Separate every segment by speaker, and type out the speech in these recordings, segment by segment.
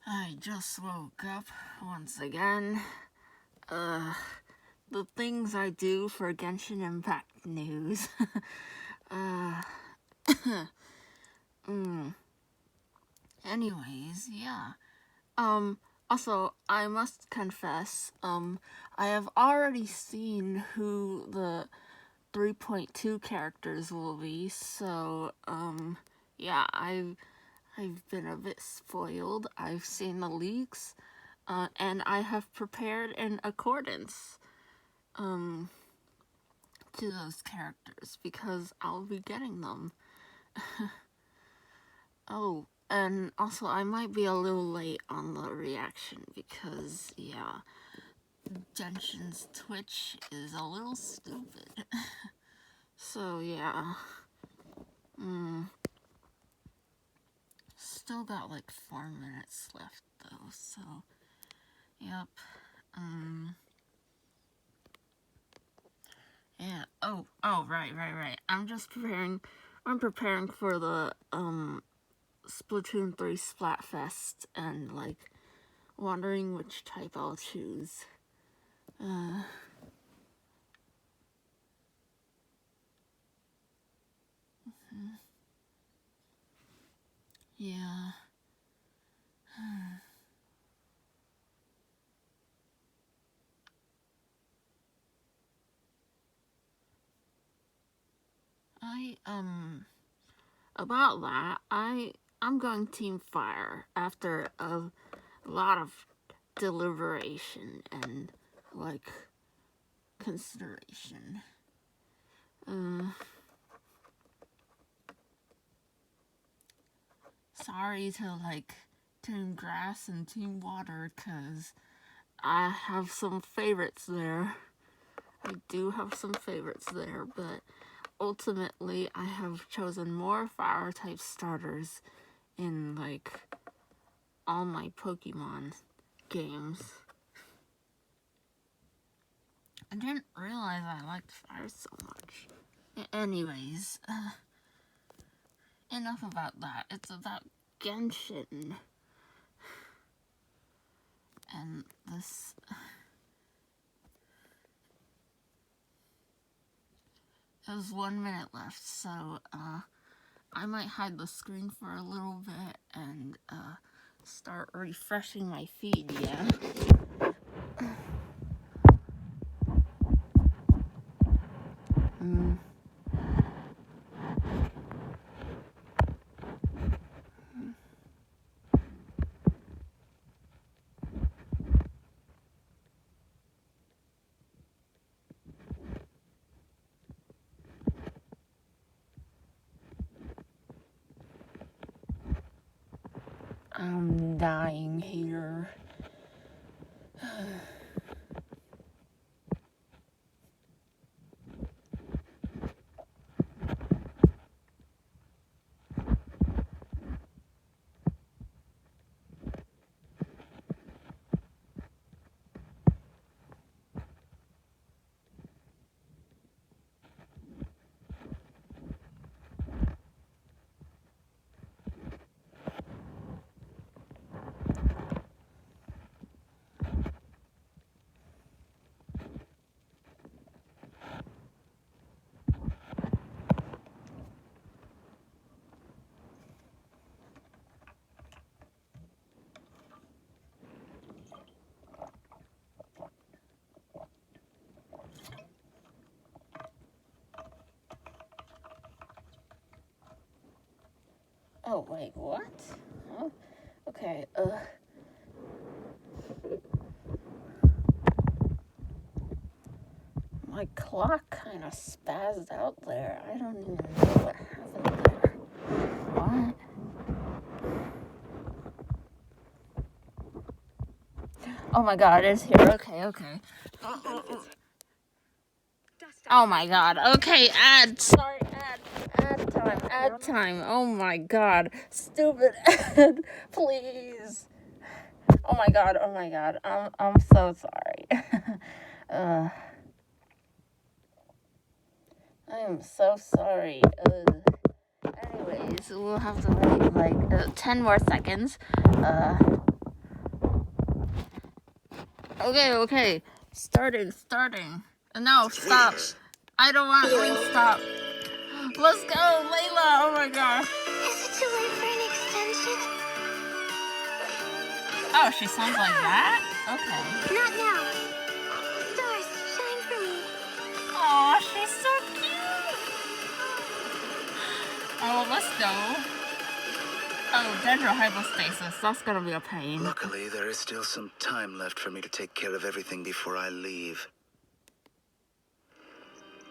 Speaker 1: I just woke up once again. The things I do for Genshin Impact news. Anyways, yeah. Also, I must confess, I have already seen who the 3.2 characters will be, so, yeah, I've been a bit spoiled. I've seen the leaks, and I have prepared in accordance to those characters because I'll be getting them. Oh, and also I might be a little late on the reaction because, yeah, Genshin's Twitch is a little stupid. So, yeah. Still got like 4 minutes left though, so, yep. Yeah. Oh, right. I'm preparing for the, Splatoon 3 Splatfest and, like, wondering which type I'll choose. Yeah. About that, I'm going Team Fire after a lot of deliberation and, like, consideration. Sorry to, like, Team Grass and Team Water, cause I have some favorites there. I do have some favorites there, but ultimately I have chosen more fire type starters in, like, all my Pokemon games. I didn't realize I liked fire so much. Anyways, enough about that. It's about Genshin. And this... There's 1 minute left, so, I might hide the screen for a little bit and, start refreshing my feed, yeah? I'm dying here. Oh, wait, what? Huh? Okay, my clock kind of spazzed out there. I don't even know what happened there. What? Oh my god, it's here. Okay. Oh my god. Okay, ad. Sorry, ad time. Oh my god. Stupid ad. Please. Oh my god. I'm so sorry. I am so sorry. Anyways, we'll have to wait like 10 more seconds. Okay. Starting. And no, stop. I don't want to stop. Let's go, Layla. Oh my gosh.
Speaker 2: Is it too late for an extension?
Speaker 1: Oh, she sounds like that? Okay.
Speaker 2: Not now. Stars, shine for me.
Speaker 1: Aw, she's so cute. Oh, let's go. Oh, dendrohypostasis. That's gonna be a pain.
Speaker 3: Luckily, there is still some time left for me to take care of everything before I leave.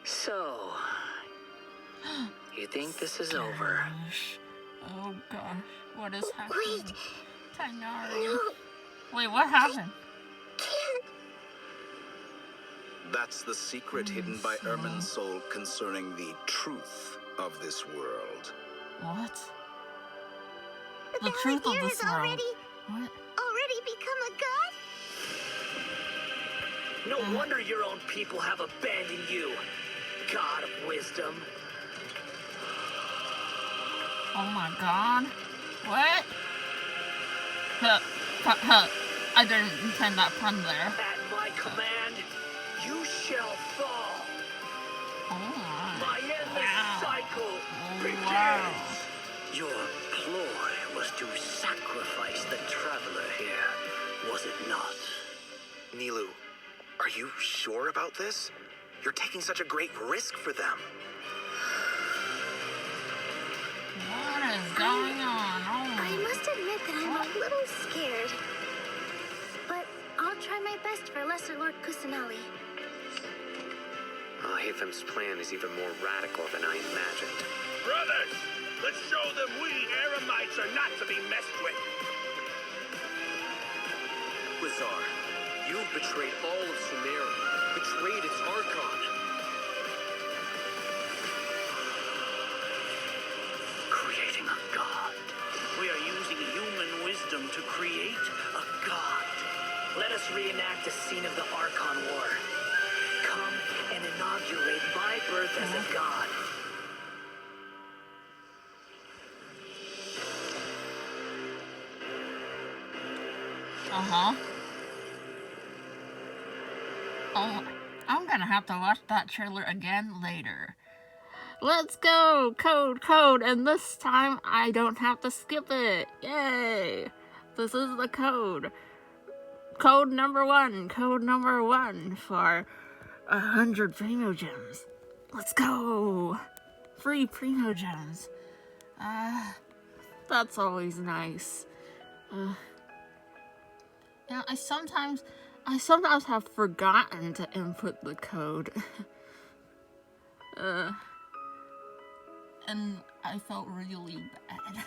Speaker 4: So, you think this is over?
Speaker 1: Oh gosh, what is happening?
Speaker 2: Wait.
Speaker 1: Tighnari.
Speaker 2: No.
Speaker 1: Wait, what happened?
Speaker 2: Can't.
Speaker 3: That's the secret hidden by Ermin's soul concerning the truth of this world.
Speaker 1: What? The
Speaker 2: Balladeer
Speaker 1: truth of this
Speaker 2: has
Speaker 1: world. What?
Speaker 2: already become a god?
Speaker 4: No wonder your own people have abandoned you, God of wisdom.
Speaker 1: Oh my god. What? I didn't intend that pun there.
Speaker 4: At my command, you shall fall.
Speaker 1: Oh
Speaker 4: My endless cycle begins.
Speaker 1: wow.
Speaker 4: Your ploy was to sacrifice the traveler here, was it not?
Speaker 3: Nilou, are you sure about this? You're taking such a great risk for them.
Speaker 1: What is going on?
Speaker 2: I
Speaker 1: Oh.
Speaker 2: must admit that I'm a little scared. But I'll try my best for Lesser Lord Kusanali.
Speaker 5: Hatham's plan is even more radical than I imagined.
Speaker 6: Brothers, let's show them we Eremites are not to be messed with.
Speaker 5: Quasar, you've betrayed all of Sumeru, betrayed its Archon.
Speaker 4: Creating a god. We are using human wisdom to create a god. Let us reenact the scene of the Archon War. Come and inaugurate my birth as a god.
Speaker 1: Oh, I'm gonna have to watch that trailer again later. Let's go! Code! And this time I don't have to skip it! Yay! This is the code. Code number one for 100 Primo Gems. Let's go! Free Primo Gems. That's always nice. Yeah, I sometimes have forgotten to input the code. And I felt really bad.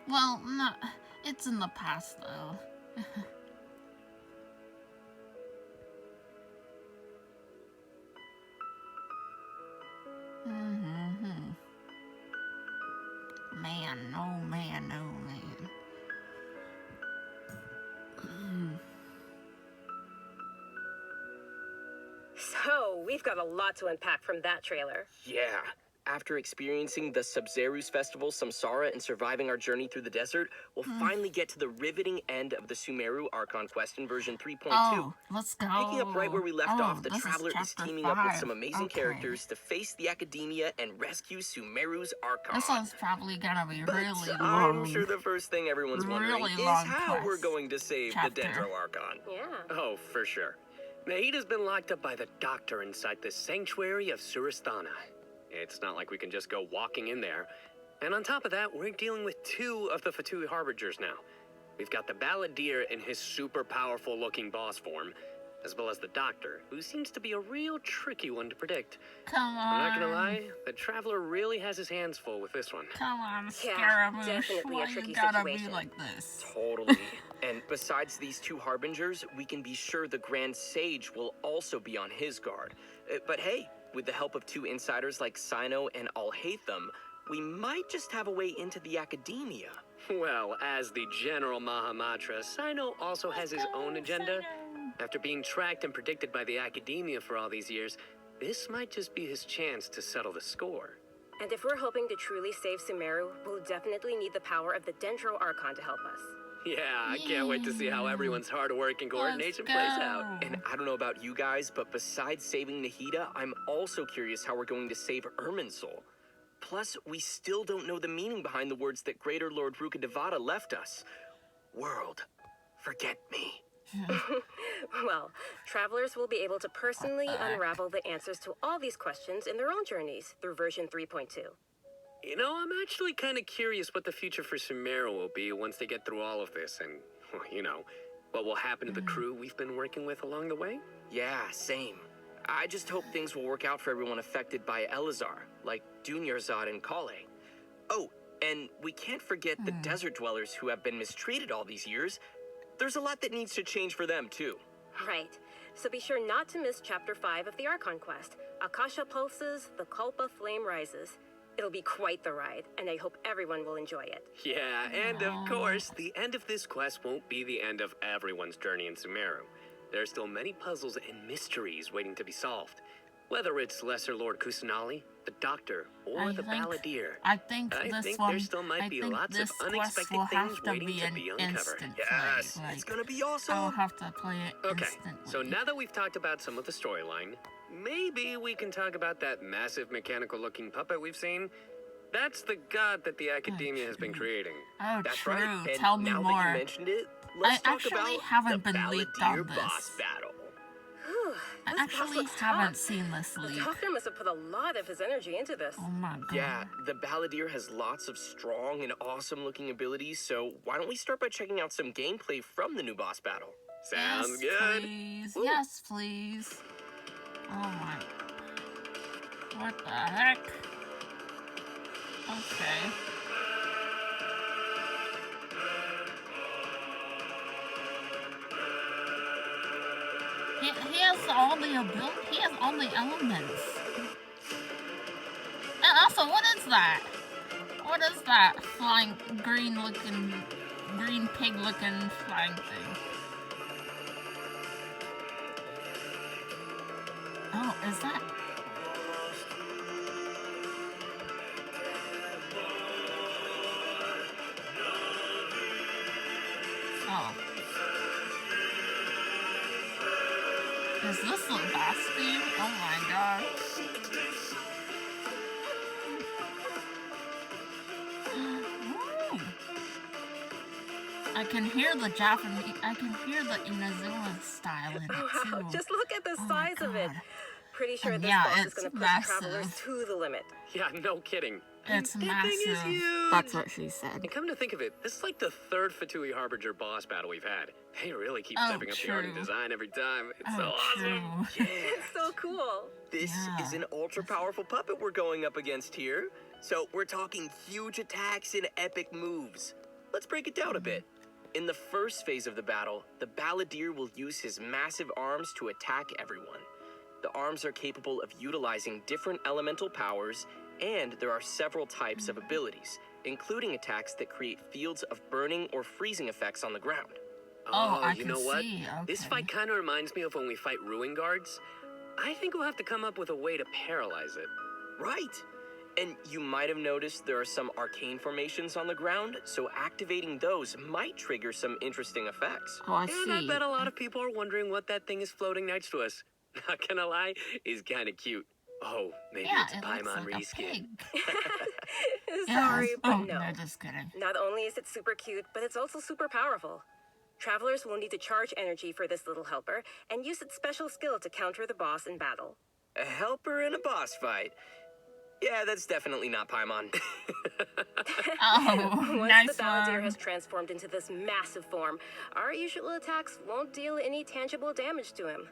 Speaker 1: Well, not. It's in the past, though. Man, oh man.
Speaker 7: So, we've got a lot to unpack from that trailer.
Speaker 5: Yeah. After experiencing the Sabzeruz Festival, Samsara, and surviving our journey through the desert, we'll finally get to the riveting end of the Sumeru Archon quest in version 3.2.
Speaker 1: Oh, let's go.
Speaker 5: Picking up right where we left off, the
Speaker 1: this
Speaker 5: Traveler is teaming up with some amazing characters to face the Academia and rescue Sumeru's Archon.
Speaker 1: This one's probably gonna be
Speaker 5: But
Speaker 1: really long.
Speaker 5: I'm sure the first thing everyone's wondering
Speaker 1: Really
Speaker 5: is
Speaker 1: long
Speaker 5: how we're
Speaker 1: quest
Speaker 5: going to save
Speaker 1: chapter.
Speaker 5: the Dendro Archon.
Speaker 7: Yeah.
Speaker 5: Oh, for sure. Nahida's been locked up by the doctor inside the sanctuary of Suristana. It's not like we can just go walking in there. And on top of that, we're dealing with two of the Fatui Harbingers now. We've got the Balladeer in his super powerful looking boss form, as well as the doctor, who seems to be a real tricky one to predict.
Speaker 1: Come on.
Speaker 5: I'm not gonna lie, the Traveler really has his hands full with this one.
Speaker 1: Come on,
Speaker 7: Yeah,
Speaker 1: Scaramouche.
Speaker 7: definitely a
Speaker 1: Why
Speaker 7: tricky
Speaker 1: you gotta
Speaker 7: situation.
Speaker 1: be like this?
Speaker 5: Totally. And besides these two Harbingers, we can be sure the Grand Sage will also be on his guard. But hey, with the help of two insiders like Sino and Alhaitham, we might just have a way into the Academia. Well, as the General Mahamatra, Sino also has his own agenda. After being tracked and predicted by the Academia for all these years, this might just be his chance to settle the score.
Speaker 7: And if we're hoping to truly save Sumeru, we'll definitely need the power of the Dendro Archon to help us.
Speaker 8: Yeah, I can't wait to see how everyone's hard work and coordination plays out.
Speaker 5: And I don't know about you guys, but besides saving Nahida, I'm also curious how we're going to save Irminsul. Plus, we still don't know the meaning behind the words that Greater Lord Rukkhadevata left us. World, forget me.
Speaker 7: Well, travelers will be able to personally unravel the answers to all these questions in their own journeys through version 3.2.
Speaker 8: You know, I'm actually kind of curious what the future for Sumeru will be once they get through all of this and, well, you know, what will happen to the crew we've been working with along the way.
Speaker 5: Yeah, same. I just hope things will work out for everyone affected by Elazar, like Dunyarzad and Kale. Oh, and we can't forget the desert dwellers who have been mistreated all these years. There's a lot that needs to change for them, too.
Speaker 7: Right. So be sure not to miss Chapter 5 of the Archon quest, Akasha Pulses, the Kulpa Flame Rises. It'll be quite the ride, and I hope everyone will enjoy it.
Speaker 8: Yeah, and of course, the end of this quest won't be the end of everyone's journey in Sumeru. There are still many puzzles and mysteries waiting to be solved. Whether it's Lesser Lord Kusanali, the Doctor, or the Balladeer.
Speaker 1: I think
Speaker 8: there still might be lots of unexpected things waiting to be uncovered.
Speaker 5: Yes, it's gonna be awesome.
Speaker 1: I'll have to play it
Speaker 8: Okay,
Speaker 1: instantly.
Speaker 8: so now that we've talked about some of the storyline, maybe we can talk about that massive mechanical-looking puppet we've seen. That's the god that the Academia has been creating.
Speaker 1: Oh,
Speaker 5: That's
Speaker 1: true.
Speaker 5: right. And
Speaker 1: Tell me
Speaker 5: now
Speaker 1: more.
Speaker 5: that you mentioned it, let's talk
Speaker 1: actually
Speaker 5: about
Speaker 1: haven't
Speaker 5: the
Speaker 1: been leaked
Speaker 5: Balladeer
Speaker 1: on this.
Speaker 5: boss battle.
Speaker 7: Whew,
Speaker 1: I
Speaker 7: this boss
Speaker 1: actually
Speaker 7: looks
Speaker 1: haven't
Speaker 7: tough.
Speaker 1: seen this
Speaker 7: The
Speaker 1: leak.
Speaker 7: Doctor must have put a lot of his energy into this.
Speaker 1: Oh my god.
Speaker 5: Yeah, the Balladeer has lots of strong and awesome-looking abilities, so why don't we start by checking out some gameplay from the new boss battle?
Speaker 8: Sounds
Speaker 1: Yes,
Speaker 8: good.
Speaker 1: please.
Speaker 5: Ooh.
Speaker 1: Yes, please. Oh my. What the heck? Okay. He has all the ability. He has all the elements. And also, what is that? What is that flying green pig looking flying thing? Oh, is that? Oh. Is this the boss theme? Oh my god. Ooh. I can hear the Japanese, I can hear the Inazuma style in it
Speaker 7: Wow,
Speaker 1: too.
Speaker 7: just look at the
Speaker 1: Oh my
Speaker 7: size of it.
Speaker 1: God.
Speaker 7: Pretty sure
Speaker 1: And
Speaker 7: this
Speaker 1: yeah,
Speaker 7: boss is
Speaker 1: it's
Speaker 7: going to push
Speaker 1: massive.
Speaker 7: travelers to the limit.
Speaker 8: Yeah, no kidding.
Speaker 1: It's
Speaker 8: That thing is
Speaker 1: massive.
Speaker 8: huge.
Speaker 1: That's what she said.
Speaker 8: And come to think of it, this is like the third Fatui Harbinger boss battle we've had. They really keep
Speaker 1: Oh,
Speaker 8: stepping up the art and
Speaker 1: true.
Speaker 8: design every time. It's
Speaker 1: Oh,
Speaker 8: so awesome.
Speaker 1: true.
Speaker 7: It's so cool.
Speaker 5: This
Speaker 1: Yeah.
Speaker 5: is an ultra-powerful puppet we're going up against here. So we're talking huge attacks and epic moves. Let's break it down a bit. In the first phase of the battle, the Balladeer will use his massive arms to attack everyone. The arms are capable of utilizing different elemental powers, and there are several types of abilities, including attacks that create fields of burning or freezing effects on the ground.
Speaker 1: Oh, I
Speaker 8: you
Speaker 1: can
Speaker 8: know what?
Speaker 1: see.
Speaker 8: This
Speaker 1: Okay.
Speaker 8: fight kind of reminds me of when we fight Ruin Guards. I think we'll have to come up with a way to paralyze it.
Speaker 5: Right. And you might have noticed there are some arcane formations on the ground, so activating those might trigger some interesting effects.
Speaker 1: Oh, I
Speaker 8: And
Speaker 1: see.
Speaker 8: I bet a lot of people are wondering what that thing is floating next to us. Not gonna lie, it's kind of cute. Oh, maybe
Speaker 1: Yeah,
Speaker 8: it's a
Speaker 1: it looks
Speaker 8: Paimon
Speaker 1: like a
Speaker 8: reskin.
Speaker 1: pig.
Speaker 7: Sorry,
Speaker 1: Yes.
Speaker 7: but
Speaker 1: Oh,
Speaker 7: no.
Speaker 1: no, just kidding.
Speaker 7: Not only is it super cute, but it's also super powerful. Travelers will need to charge energy for this little helper and use its special skill to counter the boss in battle.
Speaker 5: A helper in a boss fight. Yeah, that's definitely not Paimon.
Speaker 1: Oh,
Speaker 7: Once
Speaker 1: nice
Speaker 7: the Balladeer
Speaker 1: one.
Speaker 7: has transformed into this massive form, our usual attacks won't deal any tangible damage to him.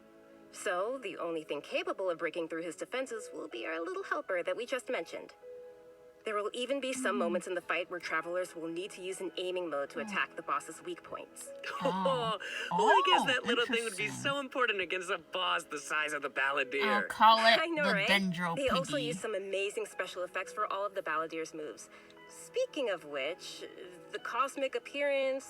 Speaker 7: So, the only thing capable of breaking through his defenses will be our little helper that we just mentioned. There will even be some moments in the fight where travelers will need to use an aiming mode to attack the boss's weak points.
Speaker 8: Oh, well, I guess
Speaker 1: Oh,
Speaker 8: that little thing would be
Speaker 1: interesting.
Speaker 8: so important against a boss the size of the
Speaker 1: I'll
Speaker 8: Balladeer.
Speaker 1: call it
Speaker 7: I know,
Speaker 1: the
Speaker 7: right?
Speaker 1: Dendro
Speaker 7: They also
Speaker 1: Piggy.
Speaker 7: use some amazing special effects for all of the Balladeer's moves. Speaking of which, the cosmic appearance,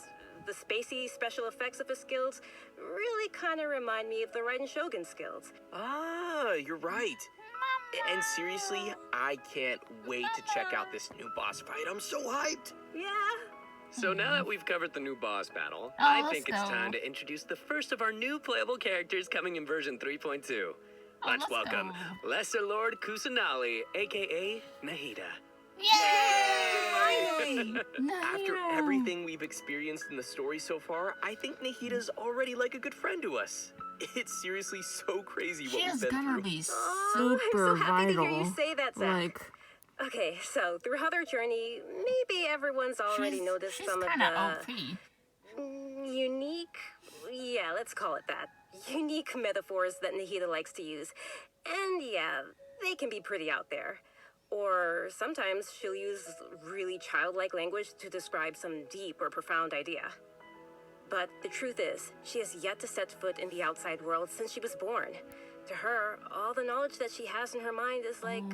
Speaker 7: the spacey special effects of his skills really kind of remind me of the Raiden Shogun skills.
Speaker 5: Ah, you're right. And seriously, I can't wait to check out this new boss fight. I'm so hyped.
Speaker 7: Yeah,
Speaker 8: So now that we've covered the new boss battle,
Speaker 1: Oh,
Speaker 8: I
Speaker 1: let's
Speaker 8: think it's
Speaker 1: go.
Speaker 8: time to introduce the first of our new playable characters coming in version 3.2. Let's
Speaker 1: let's
Speaker 8: welcome
Speaker 1: go.
Speaker 8: Lesser Lord Kusanali, aka Nahida.
Speaker 1: Yay!
Speaker 5: After
Speaker 1: Nahida.
Speaker 5: everything we've experienced in the story so far, I think Nahida's already like a good friend to us. It's seriously so crazy what
Speaker 1: She
Speaker 5: we've
Speaker 1: is
Speaker 5: been
Speaker 1: gonna
Speaker 5: through.
Speaker 1: be
Speaker 7: Oh,
Speaker 1: super
Speaker 7: I'm so happy
Speaker 1: vital.
Speaker 7: to hear you say that, Zach.
Speaker 1: Like,
Speaker 7: Okay, so throughout our journey, maybe everyone's already noticed
Speaker 1: she's
Speaker 7: some of
Speaker 1: kind of
Speaker 7: the
Speaker 1: OP.
Speaker 7: unique, yeah, let's call it that, unique metaphors that Nahida likes to use. And yeah, they can be pretty out there. Or sometimes she'll use really childlike language to describe some deep or profound idea. But the truth is, she has yet to set foot in the outside world since she was born. To her, all the knowledge that she has in her mind is like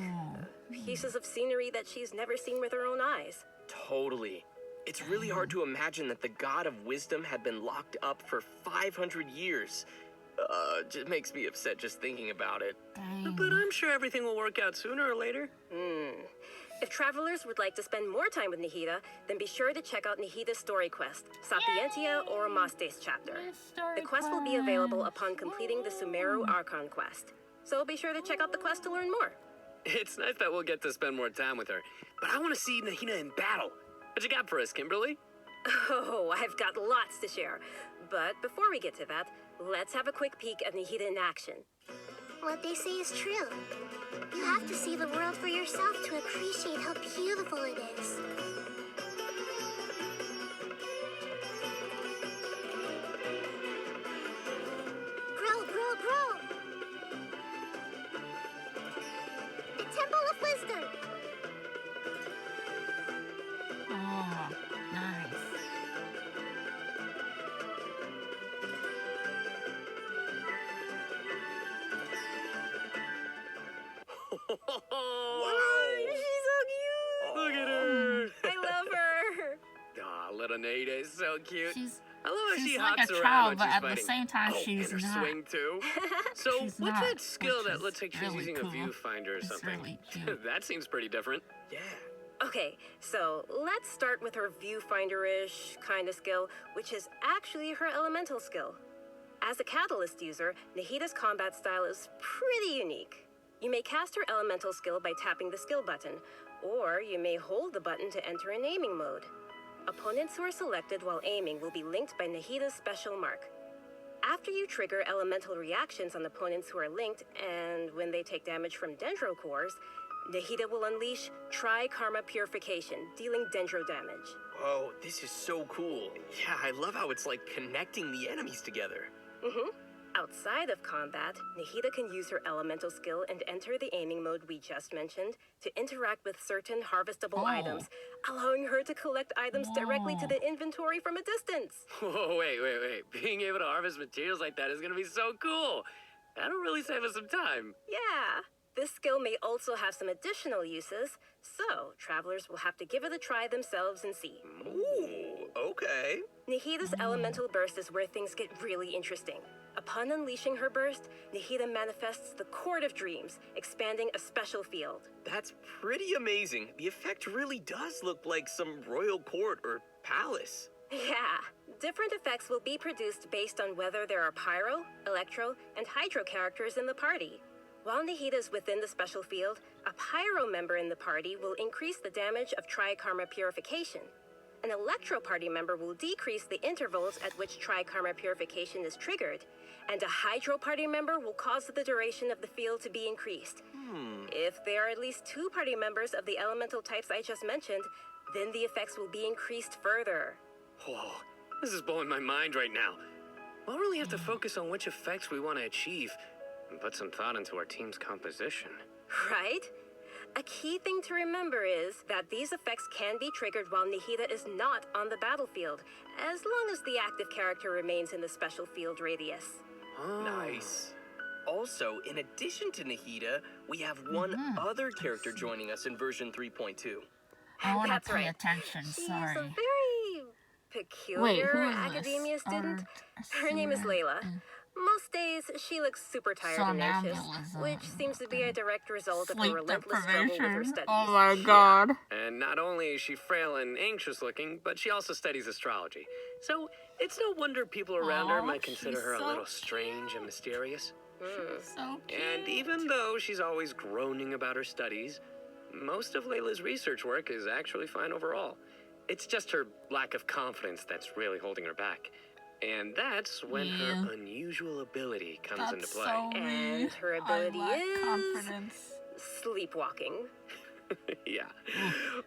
Speaker 7: pieces of scenery that she's never seen with her own eyes.
Speaker 5: Totally. It's really hard to imagine that the god of wisdom had been locked up for 500 years. Just makes me upset just thinking about it.
Speaker 8: But I'm sure everything will work out sooner or later.
Speaker 7: If travelers would like to spend more time with Nahida, then be sure to check out Nahida's story quest, Sapientia or Mastes chapter. The quest will be available upon completing the Sumeru Archon quest. So be sure to check out the quest to learn more.
Speaker 8: It's nice that we'll get to spend more time with her, but I want to see Nahida in battle. What you got for us, Kimberly?
Speaker 7: Oh, I've got lots to share. But before we get to that, let's have a quick peek at Nahida in action.
Speaker 2: What they say is true. You have to see the world for yourself to appreciate how beautiful it is. Grow, grow, grow! The Temple of Wisdom!
Speaker 1: Oh, nice.
Speaker 7: She's so cute!
Speaker 8: Look at her!
Speaker 7: I love her!
Speaker 8: Aw, little Nahida is so cute.
Speaker 1: She's
Speaker 8: I love how
Speaker 1: she's
Speaker 8: she
Speaker 1: like
Speaker 8: hops
Speaker 1: a
Speaker 8: around
Speaker 1: child,
Speaker 8: when
Speaker 1: but
Speaker 8: she's
Speaker 1: at the
Speaker 8: fighting.
Speaker 1: same time,
Speaker 8: Oh,
Speaker 1: she's
Speaker 8: and her
Speaker 1: not.
Speaker 8: swing too. So
Speaker 1: She's
Speaker 8: what's
Speaker 1: not,
Speaker 8: that skill
Speaker 1: which
Speaker 8: that
Speaker 1: is
Speaker 8: looks like she's
Speaker 1: really
Speaker 8: using
Speaker 1: cool.
Speaker 8: a viewfinder or
Speaker 1: It's
Speaker 8: something?
Speaker 1: really cute.
Speaker 8: That seems pretty different.
Speaker 5: Yeah.
Speaker 7: Okay, so let's start with her viewfinder-ish kind of skill, which is actually her elemental skill. As a catalyst user, Nahida's combat style is pretty unique. You may cast her elemental skill by tapping the skill button, or you may hold the button to enter an aiming mode. Opponents who are selected while aiming will be linked by Nahida's special mark. After you trigger elemental reactions on opponents who are linked, and when they take damage from dendro cores, Nahida will unleash Tri-Karma Purification, dealing dendro damage.
Speaker 5: Whoa, this is so cool. Yeah, I love how it's like connecting the enemies together.
Speaker 7: Outside of combat, Nahida can use her elemental skill and enter the aiming mode we just mentioned to interact with certain harvestable items, allowing her to collect items directly to the inventory from a distance.
Speaker 8: Whoa, wait. Being able to harvest materials like that is gonna be so cool. That'll really save us some time.
Speaker 7: Yeah, this skill may also have some additional uses, so travelers will have to give it a try themselves and see.
Speaker 5: Ooh, okay.
Speaker 7: Nahida's elemental burst is where things get really interesting. Upon unleashing her burst, Nahida manifests the Court of Dreams, expanding a special field.
Speaker 5: That's pretty amazing. The effect really does look like some royal court or palace.
Speaker 7: Yeah, different effects will be produced based on whether there are pyro, electro, and hydro characters in the party. While Nahida is within the special field, a pyro member in the party will increase the damage of Tri-Karma Purification. An electro party member will decrease the intervals at which Tri-Karma Purification is triggered, and a hydro party member will cause the duration of the field to be increased. If there are at least 2 party members of the elemental types I just mentioned, then the effects will be increased further.
Speaker 8: Whoa, this is blowing my mind right now. We'll really have to focus on which effects we want to achieve and put some thought into our team's composition.
Speaker 7: Right? A key thing to remember is that these effects can be triggered while Nahida is not on the battlefield, as long as the active character remains in the special field radius.
Speaker 5: Nice. Also, in addition to Nahida, we have one other character joining us in version 3.2.
Speaker 1: I want
Speaker 7: That's
Speaker 1: to pay
Speaker 7: right.
Speaker 1: attention,
Speaker 7: She's
Speaker 1: sorry.
Speaker 7: a very peculiar
Speaker 1: Wait, who is this?
Speaker 7: academia student.
Speaker 1: Or
Speaker 7: Her name is
Speaker 1: Sarah?
Speaker 7: Layla. Most days, she looks super tired and anxious, which seems to be a direct result of her
Speaker 1: Sleep
Speaker 7: relentless struggle with her
Speaker 1: deprivation.
Speaker 7: studies.
Speaker 1: Oh my god.
Speaker 8: And not only is she frail and anxious looking, but she also studies astrology. So it's no wonder people around her
Speaker 1: Aw,
Speaker 8: might consider
Speaker 1: she's
Speaker 8: her a
Speaker 1: so
Speaker 8: little strange and mysterious.
Speaker 1: So cute.
Speaker 8: And even though she's always groaning about her studies, most of Layla's research work is actually fine overall. It's just her lack of confidence that's really holding her back. And that's when her unusual ability comes into play.
Speaker 1: So
Speaker 7: And her ability
Speaker 1: I lack
Speaker 7: is
Speaker 1: confidence.
Speaker 7: sleepwalking.
Speaker 8: Yeah.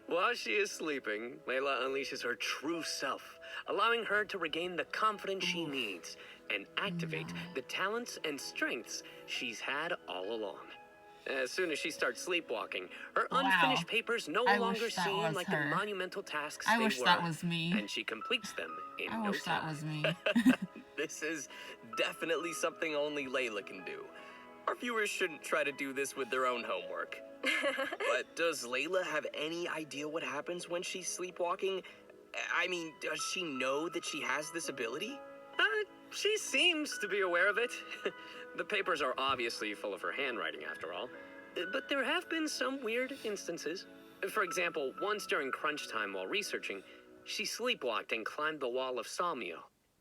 Speaker 8: While she is sleeping, Layla unleashes her true self, allowing her to regain the confidence she needs and activate the talents and strengths she's had all along. As soon as she starts sleepwalking, her unfinished papers no longer
Speaker 1: wish that
Speaker 8: seem
Speaker 1: was
Speaker 8: like
Speaker 1: her.
Speaker 8: the monumental tasks
Speaker 1: I
Speaker 8: they
Speaker 1: wish
Speaker 8: were,
Speaker 1: that was me.
Speaker 8: and she completes them in
Speaker 1: I
Speaker 8: no
Speaker 1: wish
Speaker 8: time.
Speaker 1: that was me.
Speaker 5: This is definitely something only Layla can do. Our viewers shouldn't try to do this with their own homework. But does Layla have any idea what happens when she's sleepwalking? I mean, does she know that she has this ability?
Speaker 8: She seems to be aware of it. The papers are obviously full of her handwriting, after all. But there have been some weird instances. For example, once during crunch time while researching, she sleepwalked and climbed the wall of Sawmill,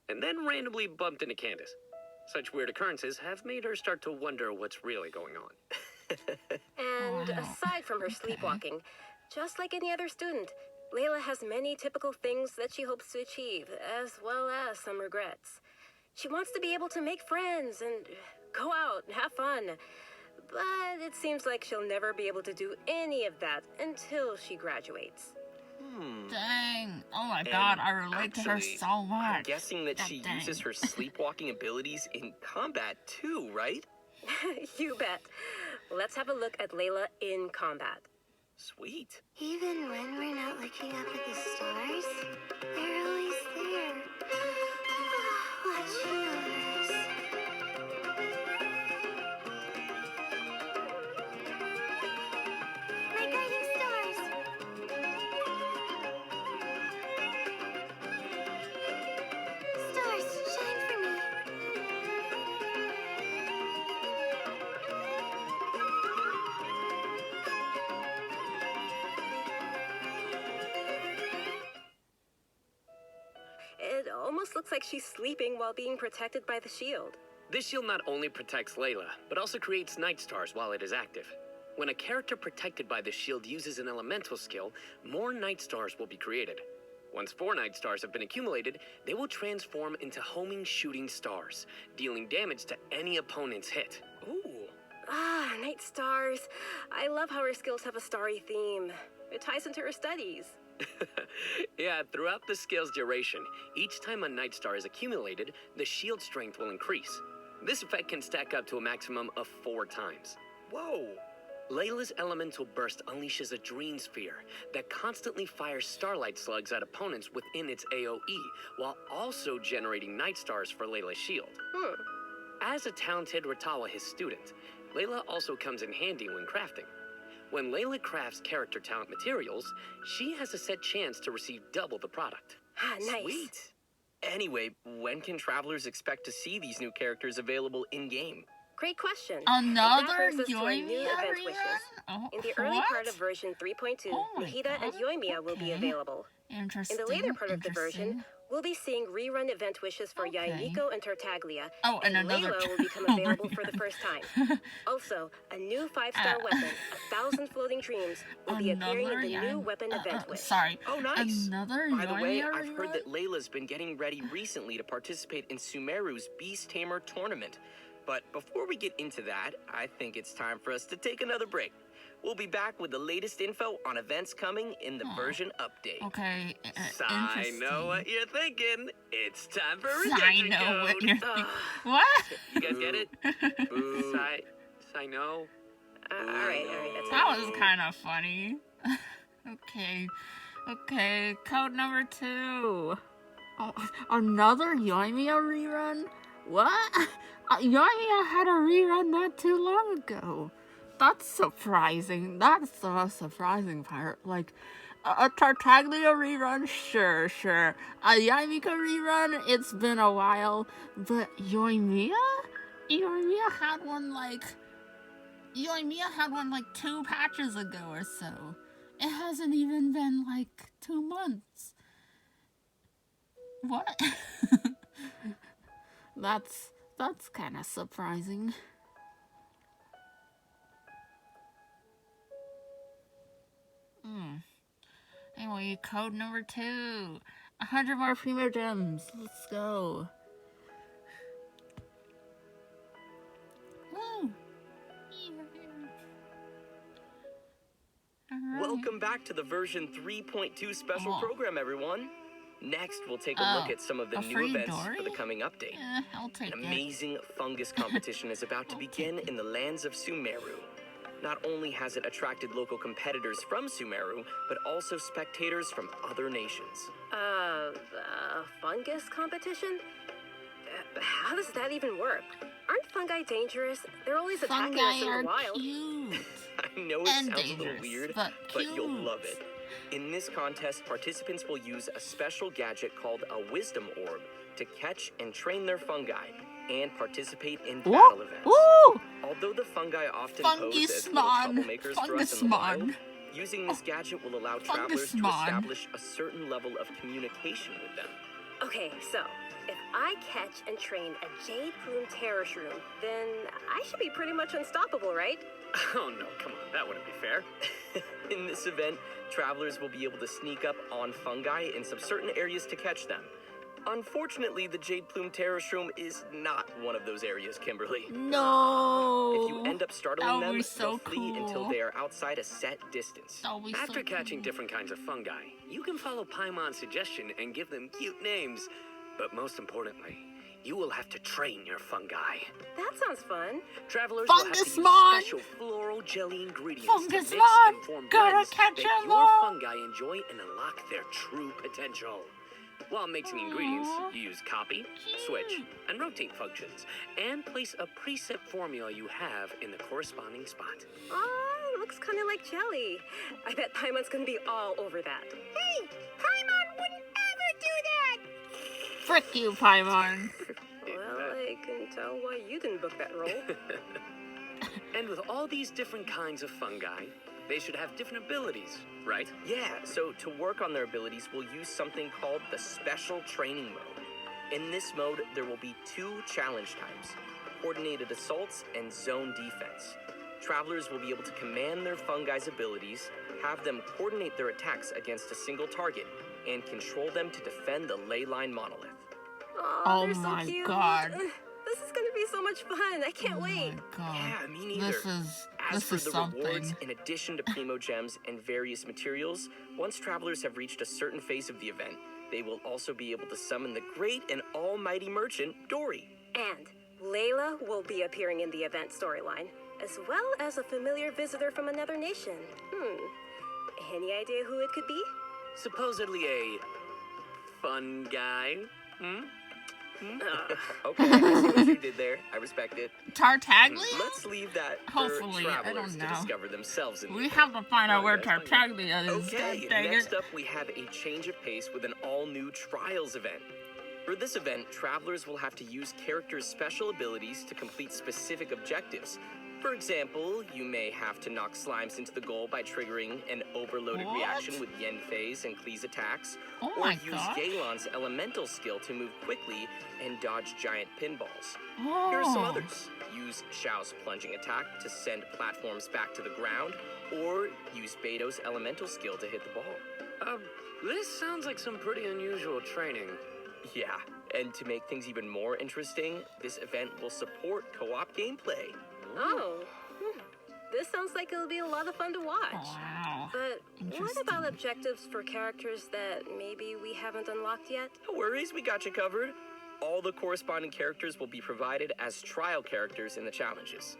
Speaker 8: and then randomly bumped into Candace. Such weird occurrences have made her start to wonder what's really going on.
Speaker 7: And aside from her sleepwalking, just like any other student, Layla has many typical things that she hopes to achieve, as well as some regrets. She wants to be able to make friends and go out and have fun. But it seems like she'll never be able to do any of that until she graduates.
Speaker 1: Dang. Oh my god, I relate to her
Speaker 5: Actually,
Speaker 1: so much.
Speaker 5: I'm guessing that she
Speaker 1: Dang.
Speaker 5: uses her sleepwalking abilities in combat too, right?
Speaker 7: You bet. Let's have a look at Layla in combat.
Speaker 5: Sweet.
Speaker 2: Even when we're not looking up at the stars, they're always there. Watching over us. My guiding stars. Stars, shine for me.
Speaker 7: It almost looks like she's sleeping while being protected by the shield.
Speaker 8: This shield not only protects Layla, but also creates night stars while it is active. When a character protected by the shield uses an elemental skill, more night stars will be created. Once 4 night stars have been accumulated, they will transform into homing shooting stars, dealing damage to any opponent's hit.
Speaker 5: Ooh.
Speaker 7: Ah, night stars. I love how her skills have a starry theme. It ties into her studies.
Speaker 8: Yeah, throughout the skill's duration, each time a night star is accumulated, the shield strength will increase. This effect can stack up to a maximum of 4 times.
Speaker 5: Whoa.
Speaker 8: Layla's elemental burst unleashes a dream sphere that constantly fires starlight slugs at opponents within its AoE, while also generating night stars for Layla's shield. As a talented Ratawa his student, Layla also comes in handy when crafting. When Layla crafts character talent materials, she has a set chance to receive double the product.
Speaker 7: Ah, nice.
Speaker 5: Sweet. Anyway, when can travelers expect to see these new characters available in-game?
Speaker 7: Great question.
Speaker 1: Another
Speaker 7: That brings us to our new
Speaker 1: Yoimiya
Speaker 7: event
Speaker 1: rerun?
Speaker 7: wishes.
Speaker 1: Oh,
Speaker 7: In the early
Speaker 1: what?
Speaker 7: part of version 3.2,
Speaker 1: Oh my
Speaker 7: Nahida and
Speaker 1: God,
Speaker 7: Yoimiya will be
Speaker 1: okay.
Speaker 7: available. In
Speaker 1: Interesting.
Speaker 7: the later part of the version,
Speaker 1: interesting.
Speaker 7: we'll be seeing rerun event wishes for
Speaker 1: Okay.
Speaker 7: Yainiko and Tartaglia,
Speaker 1: Oh, and another
Speaker 7: Layla will become available for the first time. Also, a new 5-star weapon, 1,000 Floating Dreams, will be appearing in the new weapon event wish.
Speaker 1: Sorry.
Speaker 5: Oh, nice.
Speaker 1: Another
Speaker 5: By the way,
Speaker 1: Yoimiya
Speaker 5: I've heard
Speaker 1: rerun?
Speaker 5: that Layla's been getting ready recently to participate in Sumeru's Beast Tamer tournament. But before we get into that, I think it's time for us to take another break. We'll be back with the latest info on events coming in the version update.
Speaker 1: Okay,
Speaker 8: I
Speaker 1: interesting.
Speaker 8: know what you're thinking. It's time for
Speaker 1: I
Speaker 8: rejection
Speaker 1: know what
Speaker 8: code.
Speaker 1: you're thinking. What?
Speaker 8: You guys get it?
Speaker 5: Boo.
Speaker 8: I know.
Speaker 7: Alright, that's
Speaker 1: That was kind of funny. Okay, code number 2. Oh, another Yoimiya rerun? What? Yoimiya had a rerun not too long ago. That's surprising. That's the most surprising part. Like, A Tartaglia rerun? Sure. A Yaimika rerun? It's been a while. But Yoimiya? Yoimiya had one like 2 patches ago or so. It hasn't even been like 2 months. What? That's kind of surprising. Anyway, code number 2. 100 more Primo Gems. Let's go. Woo!
Speaker 5: Welcome back to the version 3.2 special program, everyone. Next, we'll take a look at some of the new events for the coming update.
Speaker 1: I'll take
Speaker 5: An amazing fungus competition is about to begin in the lands of Sumeru. Not only has it attracted local competitors from Sumeru, but also spectators from other nations.
Speaker 7: Fungus competition? How does that even work? Aren't fungi dangerous? They're always attacking us in the wild.
Speaker 1: Cute.
Speaker 5: I know it
Speaker 1: And
Speaker 5: sounds a little
Speaker 1: dangerous,
Speaker 5: weird,
Speaker 1: but
Speaker 5: you'll
Speaker 1: cute.
Speaker 5: love it. In this contest, participants will use a special gadget called a Wisdom Orb to catch and train their fungi and participate in battle events.
Speaker 1: Woo!
Speaker 5: Although the fungi often pose as little troublemakers for us in the wild, using this gadget will allow travelers to establish a certain level of communication with them.
Speaker 7: Okay, so if I catch and train a Jade Plume Terror Shroom, then I should be pretty much unstoppable, right?
Speaker 8: Oh no, come on, that wouldn't be fair.
Speaker 5: In this event, travelers will be able to sneak up on fungi in some certain areas to catch them. Unfortunately, the Jade Plume Terror Shroom is not one of those areas, Kimberly.
Speaker 1: No.
Speaker 5: If you end up startling them,
Speaker 1: so
Speaker 5: they'll flee until they are outside a set distance.
Speaker 8: After catching different kinds of fungi, you can follow Paimon's suggestion and give them cute names. But most importantly, you will have to train your fungi.
Speaker 7: That sounds fun.
Speaker 8: Travelers will have to use special floral jelly ingredients to mix and form blends that your fungi enjoy and unlock their true potential. While mixing ingredients, you use copy, switch, and rotate functions, and place a preset formula you have in the corresponding spot.
Speaker 7: Looks kind of like jelly. I bet Paimon's gonna be all over that.
Speaker 2: Hey, Paimon wouldn't ever do that!
Speaker 1: Frick you, Paimon.
Speaker 7: Well, I can tell why you didn't book that role.
Speaker 8: And with all these different kinds of fungi, they should have different abilities, right?
Speaker 5: Yeah, so to work on their abilities, we'll use something called the Special Training Mode. In this mode, there will be 2 challenge types: Coordinated Assaults and Zone Defense. Travelers will be able to command their fungi's abilities, have them coordinate their attacks against a single target, and control them to defend the Leyline Monolith.
Speaker 1: Oh
Speaker 7: they're so
Speaker 1: my
Speaker 7: cute.
Speaker 1: god.
Speaker 7: This is gonna be so much fun. I can't wait.
Speaker 1: My god.
Speaker 5: Yeah, me neither. As for the rewards, in addition to Primo Gems and various materials, once travelers have reached a certain phase of the event, they will also be able to summon the great and almighty merchant, Dory.
Speaker 7: And Layla will be appearing in the event storyline, as well as a familiar visitor from another nation. Any idea who it could be?
Speaker 8: Supposedly a fun guy.
Speaker 5: Okay, I see what you did there. I respect it.
Speaker 1: Tartaglia?
Speaker 5: Let's leave that
Speaker 1: Hopefully,
Speaker 5: for
Speaker 1: I
Speaker 5: travelers
Speaker 1: don't
Speaker 5: to
Speaker 1: know.
Speaker 5: discover themselves. In
Speaker 1: We
Speaker 5: the
Speaker 1: have to find out where
Speaker 8: that's
Speaker 1: Tartaglia is.
Speaker 5: Okay,
Speaker 1: God dang
Speaker 5: next
Speaker 1: it.
Speaker 5: up we have a change of pace with an all-new Trials event. For this event, travelers will have to use characters' special abilities to complete specific objectives. For example, you may have to knock slimes into the goal by triggering an overloaded reaction with Yen Phase and Klee's attacks,
Speaker 1: Oh
Speaker 5: or
Speaker 1: my
Speaker 5: use
Speaker 1: gosh.
Speaker 5: Galon's elemental skill to move quickly and dodge giant pinballs. Here are some
Speaker 1: Oh.
Speaker 5: others. Use Xiao's plunging attack to send platforms back to the ground, or use Beto's elemental skill to hit the ball.
Speaker 8: This sounds like some pretty unusual training.
Speaker 5: Yeah, and to make things even more interesting, this event will support co-op gameplay.
Speaker 7: This sounds like it'll be a lot of fun to watch.
Speaker 1: Wow.
Speaker 7: But what
Speaker 1: Interesting.
Speaker 7: about objectives for characters that maybe we haven't unlocked yet?
Speaker 5: No worries, we got you covered. All the corresponding characters will be provided as trial characters in the challenges.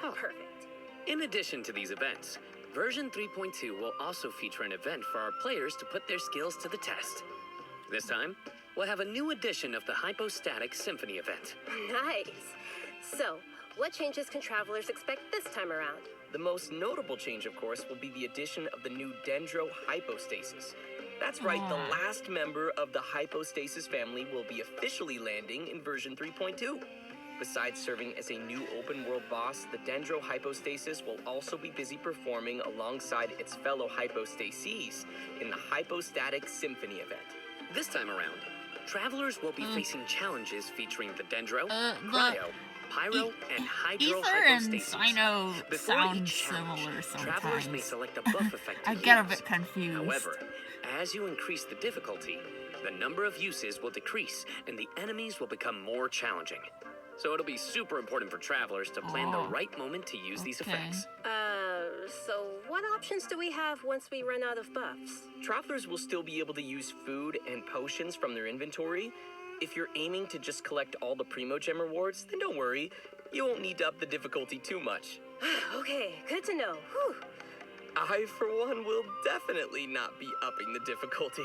Speaker 7: Perfect.
Speaker 8: In addition to these events, version 3.2 will also feature an event for our players to put their skills to the test. This time, we'll have a new edition of the Hypostatic Symphony event.
Speaker 7: Nice. So, what changes can travelers expect this time around?
Speaker 5: The most notable change, of course, will be the addition of the new Dendro Hypostasis. That's right, the last member of the Hypostasis family will be officially landing in version 3.2. Besides serving as a new open-world boss, the Dendro Hypostasis will also be busy performing alongside its fellow Hypostases in the Hypostatic Symphony event.
Speaker 8: This time around, travelers will be facing challenges featuring the Dendro, Cryo, Pyro, and Hydro
Speaker 1: Ether and
Speaker 8: Hypostases.
Speaker 1: Cyno
Speaker 8: Before
Speaker 1: sound
Speaker 8: each challenge,
Speaker 1: similar
Speaker 8: travelers may
Speaker 1: sometimes.
Speaker 8: select a buff effect to
Speaker 1: I get a
Speaker 8: use.
Speaker 1: bit confused.
Speaker 8: However, as you increase the difficulty, the number of uses will decrease and the enemies will become more challenging. So it'll be super important for travelers to plan the right moment to use these effects.
Speaker 7: So what options do we have once we run out of buffs?
Speaker 5: Travelers will still be able to use food and potions from their inventory. If you're aiming to just collect all the Primogem rewards, then don't worry. You won't need to up the difficulty too much.
Speaker 7: Okay, good to know. Whew.
Speaker 5: I, for one, will definitely not be upping the difficulty.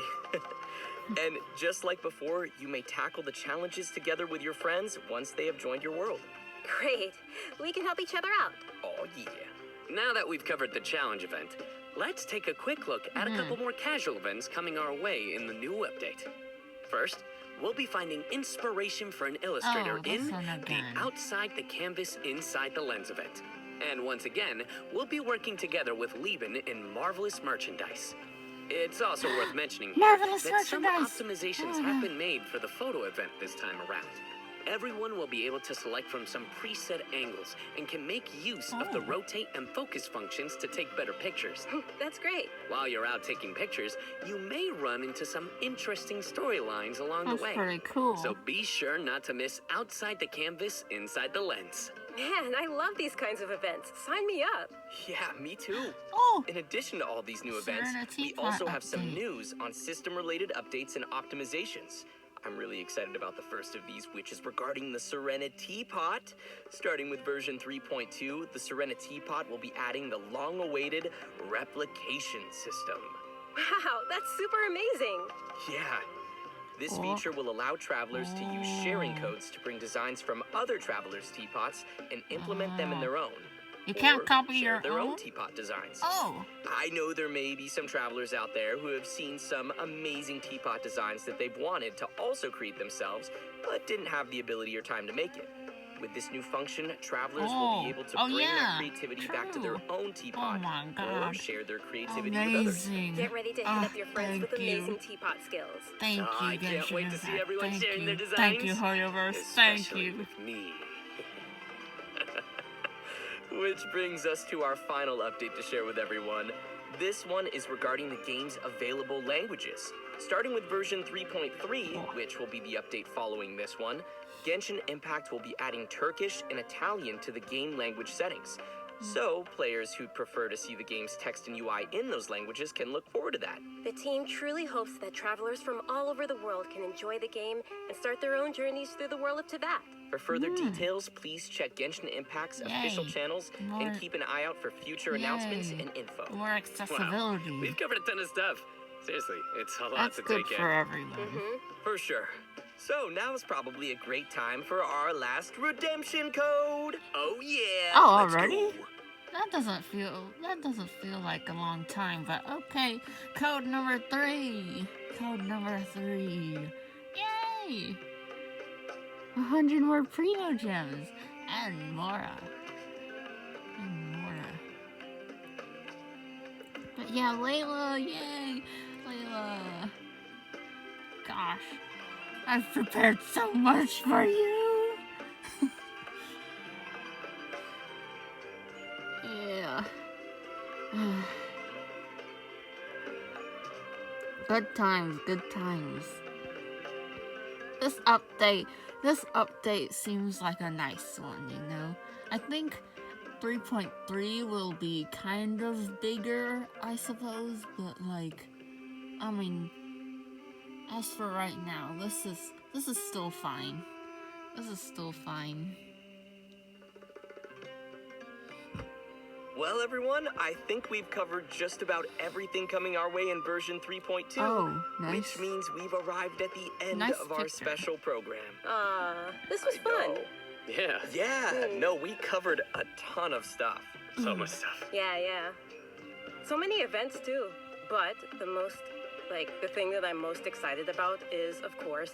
Speaker 5: And just like before, you may tackle the challenges together with your friends once they have joined your world.
Speaker 7: Great. We can help each other out.
Speaker 5: Oh, yeah.
Speaker 8: Now that we've covered the challenge event, let's take a quick look at a couple more casual events coming our way in the new update. First, we'll be finding inspiration for an illustrator in the Outside the Canvas Inside the Lens event. And once again, we'll be working together with Lieben in Marvelous Merchandise. It's also worth mentioning here
Speaker 1: Marvelous
Speaker 8: that some
Speaker 1: Merchandise.
Speaker 8: optimizations have been made for the photo event this time around. Everyone will be able to select from some preset angles and can make use of the rotate and focus functions to take better pictures.
Speaker 7: That's great.
Speaker 8: While you're out taking pictures, you may run into some interesting storylines along
Speaker 1: That's
Speaker 8: the way.
Speaker 1: pretty cool.
Speaker 8: So be sure not to miss Outside the Canvas, Inside the Lens.
Speaker 7: Man, I love these kinds of events. Sign me up.
Speaker 5: Yeah, me too.
Speaker 1: Oh,
Speaker 5: In addition to all these new events,
Speaker 1: Serenity
Speaker 5: we also
Speaker 1: Pot
Speaker 5: have some
Speaker 1: update.
Speaker 5: news on system-related updates and optimizations. I'm really excited about the first of these, which is regarding the Serenity Pot. Starting with version 3.2, the Serenity Pot will be adding the long-awaited replication system.
Speaker 7: Wow, that's super amazing.
Speaker 5: Yeah. This feature will allow travelers to use sharing codes to bring designs from other travelers' teapots and implement them in their own.
Speaker 1: you can't
Speaker 5: Or
Speaker 1: copy
Speaker 5: share
Speaker 1: your
Speaker 5: their own
Speaker 1: own?
Speaker 5: teapot designs.
Speaker 1: Oh,
Speaker 5: I know there may be some travelers out there who have seen some amazing teapot designs that they've wanted to also create themselves, but didn't have the ability or time to make it. With this new function, travelers will be able to bring that creativity back to their
Speaker 1: true.
Speaker 5: own teapot
Speaker 1: my
Speaker 5: or
Speaker 1: God.
Speaker 5: share their creativity with others.
Speaker 1: Amazing.
Speaker 7: Get ready to hit up your friends with
Speaker 1: thank you.
Speaker 7: amazing teapot skills.
Speaker 1: Thank you,
Speaker 8: I can't
Speaker 1: Genshin
Speaker 8: wait to see
Speaker 1: Impact.
Speaker 8: everyone
Speaker 1: Thank
Speaker 8: sharing
Speaker 1: you.
Speaker 8: their
Speaker 1: Thank you,
Speaker 8: designs.
Speaker 1: Hoyoverse. Thank
Speaker 8: Especially
Speaker 1: you.
Speaker 8: with me.
Speaker 5: Which brings us to our final update to share with everyone. This one is regarding the game's available languages. Starting with version 3.3, which will be the update following this one, Genshin Impact will be adding Turkish and Italian to the game language settings. So, players who prefer to see the game's text and UI in those languages can look forward to that.
Speaker 7: The team truly hopes that travelers from all over the world can enjoy the game and start their own journeys through the world of Tibet.
Speaker 5: For further details, please check Genshin Impact's official channels
Speaker 1: More-
Speaker 5: and keep an eye out for future announcements and info.
Speaker 1: More accessibility.
Speaker 8: We've covered a ton of stuff. Seriously, it's a lot
Speaker 1: That's
Speaker 8: to
Speaker 1: good
Speaker 8: take
Speaker 1: for
Speaker 8: in.
Speaker 1: everyone.
Speaker 5: For sure. So now is probably a great time for our last redemption code.
Speaker 8: Oh yeah.
Speaker 1: Oh,
Speaker 8: let's
Speaker 1: already?
Speaker 8: go.
Speaker 1: That doesn't feel like a long time, but okay. Code number 3. Code number 3. Yay! 100 more Primo Gems and Mora. But yeah, Layla, yay! Layla. Gosh, I've prepared so much for you. Yeah. Good times, good times. This update seems like a nice one, you know? I think 3.3 will be kind of bigger, I suppose, but like, I mean, as for right now, this is still fine. This is still fine.
Speaker 5: Well, everyone, I think we've covered just about everything coming our way in version 3.2.
Speaker 1: Oh, nice.
Speaker 5: Which means we've arrived at the end
Speaker 1: Nice
Speaker 5: of our
Speaker 1: picture.
Speaker 5: special program.
Speaker 7: This was
Speaker 5: I
Speaker 7: fun.
Speaker 5: know.
Speaker 8: Yeah.
Speaker 5: Yeah, no, we covered a ton of stuff.
Speaker 8: So much stuff.
Speaker 7: Yeah, yeah. So many events too. But the thing that I'm most excited about is, of course,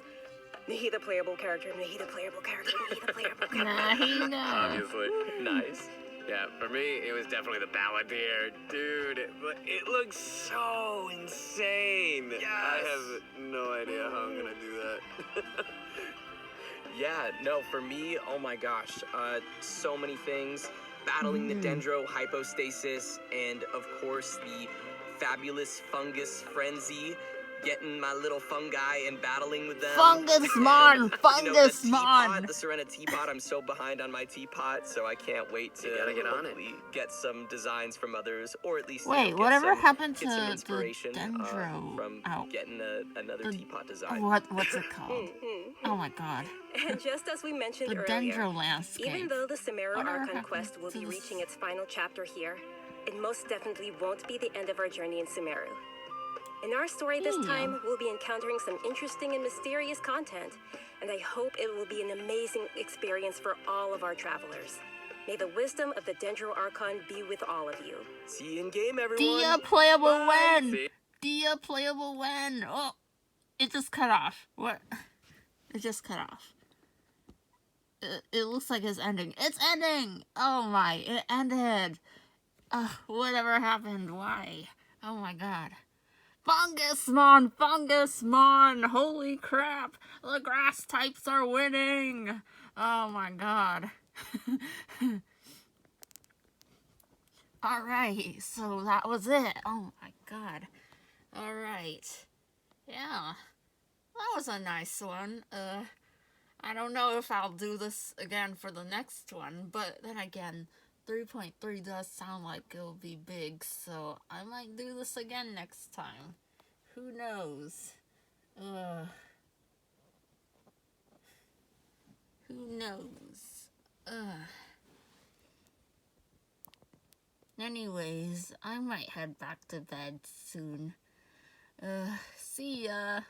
Speaker 7: Nahi the playable character, Nahi the playable character, Nahi the playable character.
Speaker 1: Nah.
Speaker 8: Obviously.
Speaker 5: Nice.
Speaker 8: Yeah, for me, it was definitely the Balladeer. Dude, it looks so insane.
Speaker 5: Yes.
Speaker 8: I have no idea how I'm gonna do that.
Speaker 5: Yeah, no, for me, oh my gosh, so many things. Battling the Dendro hypostasis, and of course the fabulous fungus frenzy. Getting my little fungi and battling with them.
Speaker 1: Fungusmon!
Speaker 5: Fungusmon!
Speaker 1: Fungusmon!
Speaker 5: The Serena teapot, I'm so behind on my teapot, so I can't wait to
Speaker 8: You gotta get on it.
Speaker 5: hopefully get some designs from others, or at least
Speaker 1: Wait,
Speaker 5: get
Speaker 1: whatever
Speaker 5: some,
Speaker 1: happened
Speaker 5: get some
Speaker 1: to
Speaker 5: inspiration
Speaker 1: the Dendro?
Speaker 5: from getting another teapot design.
Speaker 1: What's it called? Oh my god.
Speaker 7: And just as we mentioned
Speaker 1: The
Speaker 7: earlier,
Speaker 1: Dendro landscape.
Speaker 7: even though the Sumeru
Speaker 1: Whatever
Speaker 7: Archon
Speaker 1: happened
Speaker 7: quest will
Speaker 1: to
Speaker 7: be
Speaker 1: this-
Speaker 7: reaching its final chapter here, it most definitely won't be the end of our journey in Sumeru. In our story this time, we'll be encountering some interesting and mysterious content, and I hope it will be an amazing experience for all of our travelers. May the wisdom of the Dendro Archon be with all of you.
Speaker 5: See you in game, everyone.
Speaker 1: Dia playable
Speaker 5: Bye.
Speaker 1: when?
Speaker 8: See?
Speaker 1: Dia playable when? Oh, it just cut off. What? It just cut off. It looks like it's ending. It's ending! Oh my, it ended. Whatever happened? Why? Oh my god. Fungusmon! Fungusmon! Holy crap! The grass types are winning! Oh my god. Alright, so that was it. Oh my god. Alright. Yeah. That was a nice one. I don't know if I'll do this again for the next one, but then again, 3.3 does sound like it'll be big, so I might do this again next time. Who knows? Who knows? Anyways, I might head back to bed soon. See ya.